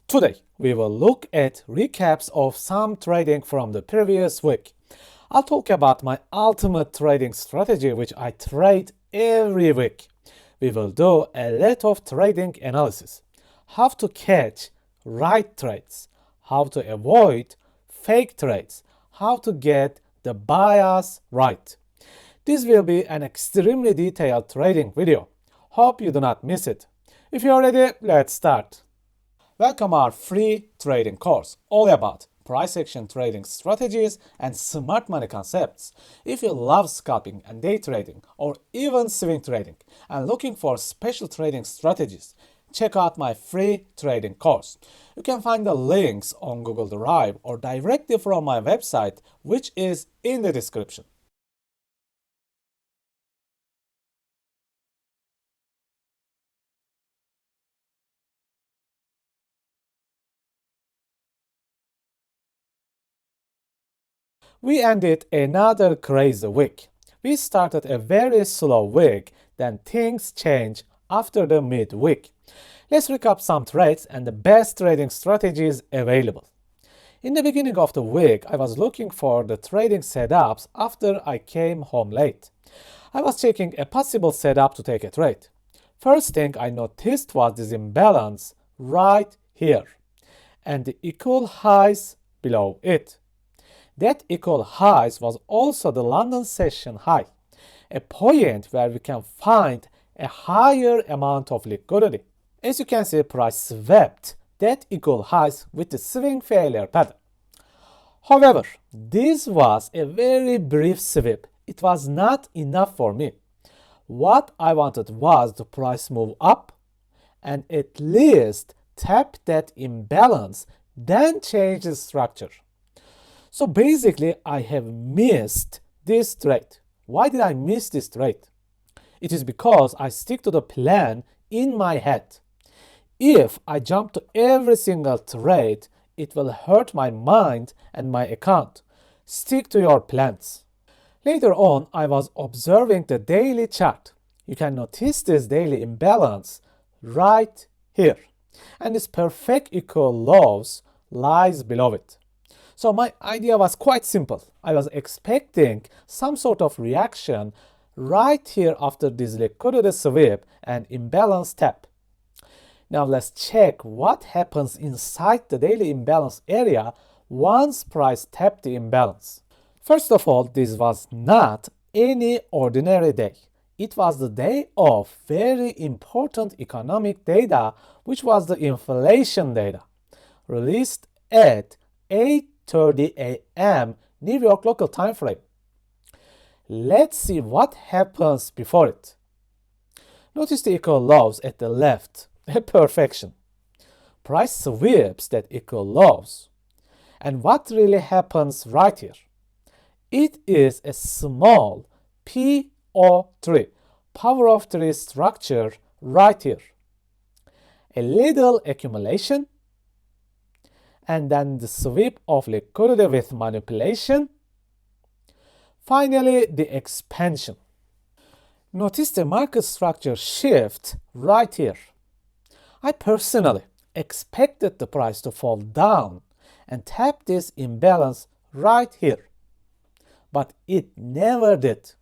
Today, we will look at recaps of some trading from the previous week. I'll talk about my ultimate trading strategy, which I trade every week. We will do a lot of trading analysis. How to catch right trades, how to avoid fake trades, how to get the bias right. This will be an extremely detailed trading video. Hope you do not miss it. If you're ready, let's start. Welcome our free trading course, all about price action trading strategies and smart money concepts. If you love scalping and day trading, or even swing trading, and looking for special trading strategies, check out my free trading course. You can find the links on Google Drive or directly from my website, which is in the description. We ended another crazy week. We started a very slow week, then things changed after the midweek. Let's recap some trades and the best trading strategies available. In the beginning of the week, I was looking for the trading setups after I came home late. I was checking a possible setup to take a trade. First thing I noticed was this imbalance right here and the equal highs below it. That equal highs was also the London session high, a point where we can find a higher amount of liquidity. As you can see, price swept that equal highs with the swing failure pattern. However, this was a very brief sweep. It was not enough for me. What I wanted was the price move up and at least tap that imbalance, then change the structure. So basically, I have missed this trade. Why did I miss this trade? It is because I stick to the plan in my head. If I jump to every single trade, it will hurt my mind and my account. Stick to your plans. Later on, I was observing the daily chart. You can notice this daily imbalance right here. And this perfect equal lows lies below it. So my idea was quite simple. I was expecting some sort of reaction right here after this liquidity sweep and imbalance tap. Now let's check what happens inside the daily imbalance area once price tapped the imbalance. First of all, this was not any ordinary day. It was the day of very important economic data, which was the inflation data, released at 8:30 a.m. New York local time frame. Let's see what happens before it. Notice the equal lows at the left, a perfection. Price sweeps that equal lows. And what really happens right here? It is a small PO3, power of 3 structure right here. A little accumulation, and then the sweep of liquidity with manipulation. Finally, the expansion. Notice the market structure shift right here. I personally expected the price to fall down and tap this imbalance right here, but it never did.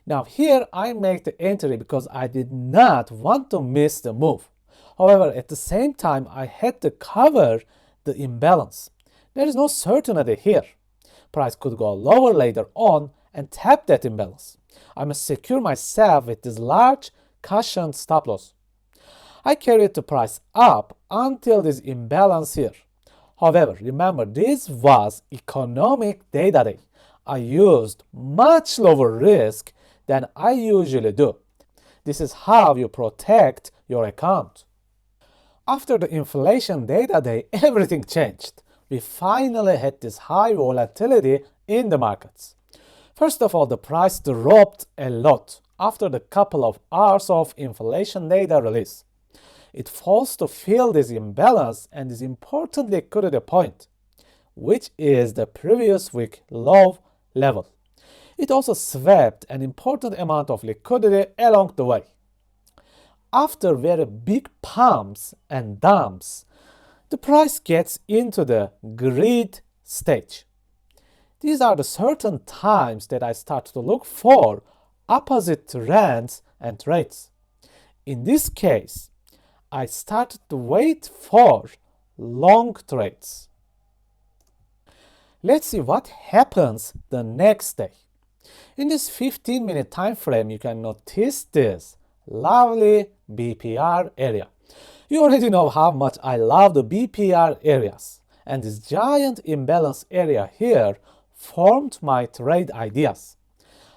Now here I make the entry because I did not want to miss the move. However, at the same time, I had to cover the imbalance. There is no certainty here. Price could go lower later on and tap that imbalance. I must secure myself with this large cushioned stop loss. I carried the price up until this imbalance here. However, remember, this was economic data day. I used much lower risk than I usually do. This is how you protect your account. After the inflation data day, everything changed. We finally had this high volatility in the markets. First of all, the price dropped a lot after the couple of hours of inflation data release. It falls to fill this imbalance and this important liquidity point, which is the previous week low level. It also swept an important amount of liquidity along the way. After very big pumps and dumps, The price gets into the greed stage. These are the certain times that I start to look for opposite trends and trades. In this case, I started to wait for long trades. Let's see what happens the next day. In this 15-minute time frame, you can notice this lovely BPR area. You already know how much I love the BPR areas, and this giant imbalance area here formed my trade ideas.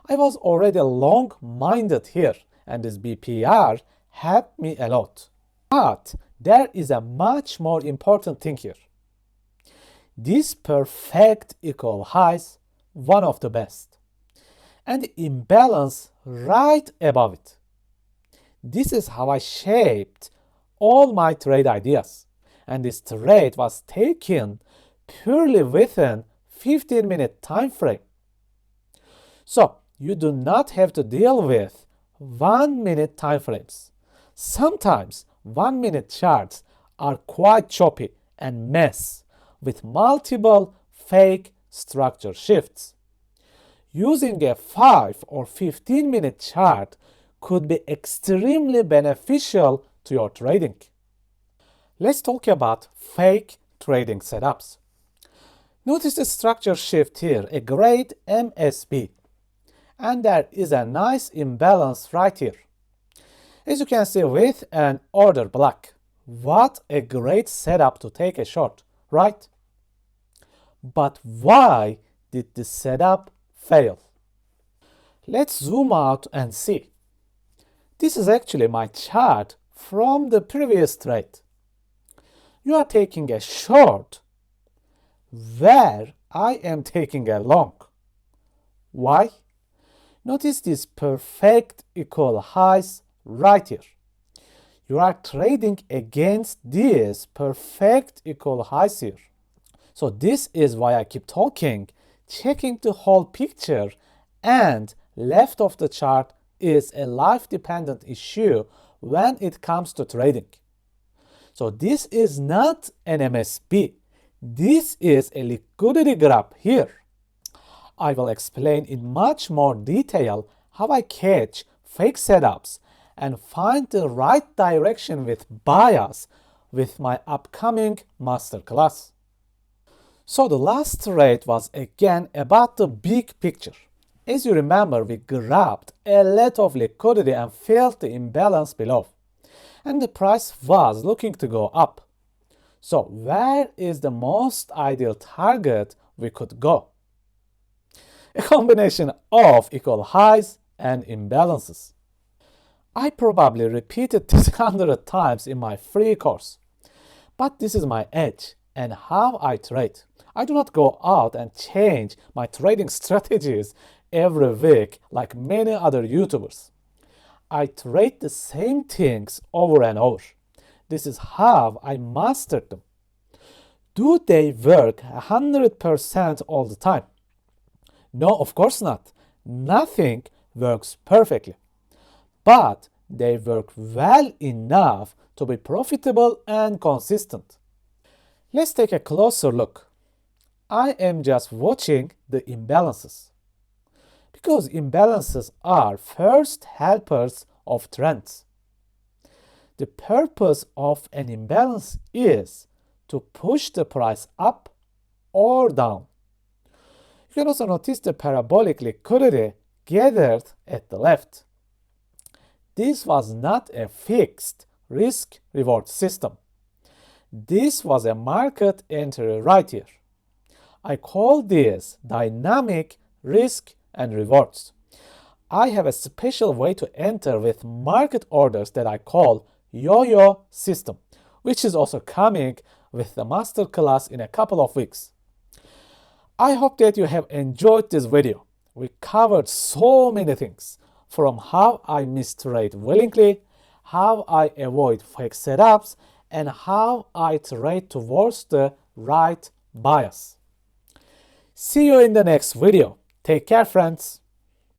I was already long-minded here, and this BPR helped me a lot. But there is a much more important thing here. This perfect equal highs, one of the best, and the imbalance right above it. This is how I shaped all my trade ideas, and this trade was taken purely within 15-minute time frame. So you do not have to deal with 1-minute time frames. Sometimes 1-minute charts are quite choppy and mess with multiple fake structure shifts. Using a 5 or 15-minute chart could be extremely beneficial to your trading. Let's talk about fake trading setups. Notice the structure shift here, a great MSB. And there is a nice imbalance right here. As you can see with an order block. What a great setup to take a short, right? But why did the setup fail? Let's zoom out and see. This is actually my chart from the previous trade. You are taking a short where I am taking a long. Why? Notice these perfect equal highs right here. You are trading against these perfect equal highs here. So this is why I keep talking, checking the whole picture, and left of the chart is a life-dependent issue when it comes to trading. So this is not an MSB. This is a liquidity grab here. I will explain in much more detail how I catch fake setups and find the right direction with bias with my upcoming masterclass. So the last trade was again about the big picture. As you remember, we grabbed a lot of liquidity and filled the imbalance below. And the price was looking to go up. So where is the most ideal target we could go? A combination of equal highs and imbalances. I probably repeated this 100 times in my free course. But this is my edge and how I trade. I do not go out and change my trading strategies every week like many other YouTubers. I trade the same things over and over. This is how I mastered them. Do they work 100% all the time? No, of course not. Nothing works perfectly. But they work well enough to be profitable and consistent. Let's take a closer look. I am just watching the imbalances. Because imbalances are first helpers of trends. The purpose of an imbalance is to push the price up or down. You can also notice the parabolic liquidity gathered at the left. This was not a fixed risk-reward system. This was a market entry right here. I call this dynamic risk and rewards. I have a special way to enter with market orders that I call yo-yo system, which is also coming with the masterclass in a couple of weeks. I hope that you have enjoyed this video. We covered so many things, from how I mistrade willingly, how I avoid fake setups, and how I trade towards the right bias. See you in the next video. Take care, friends.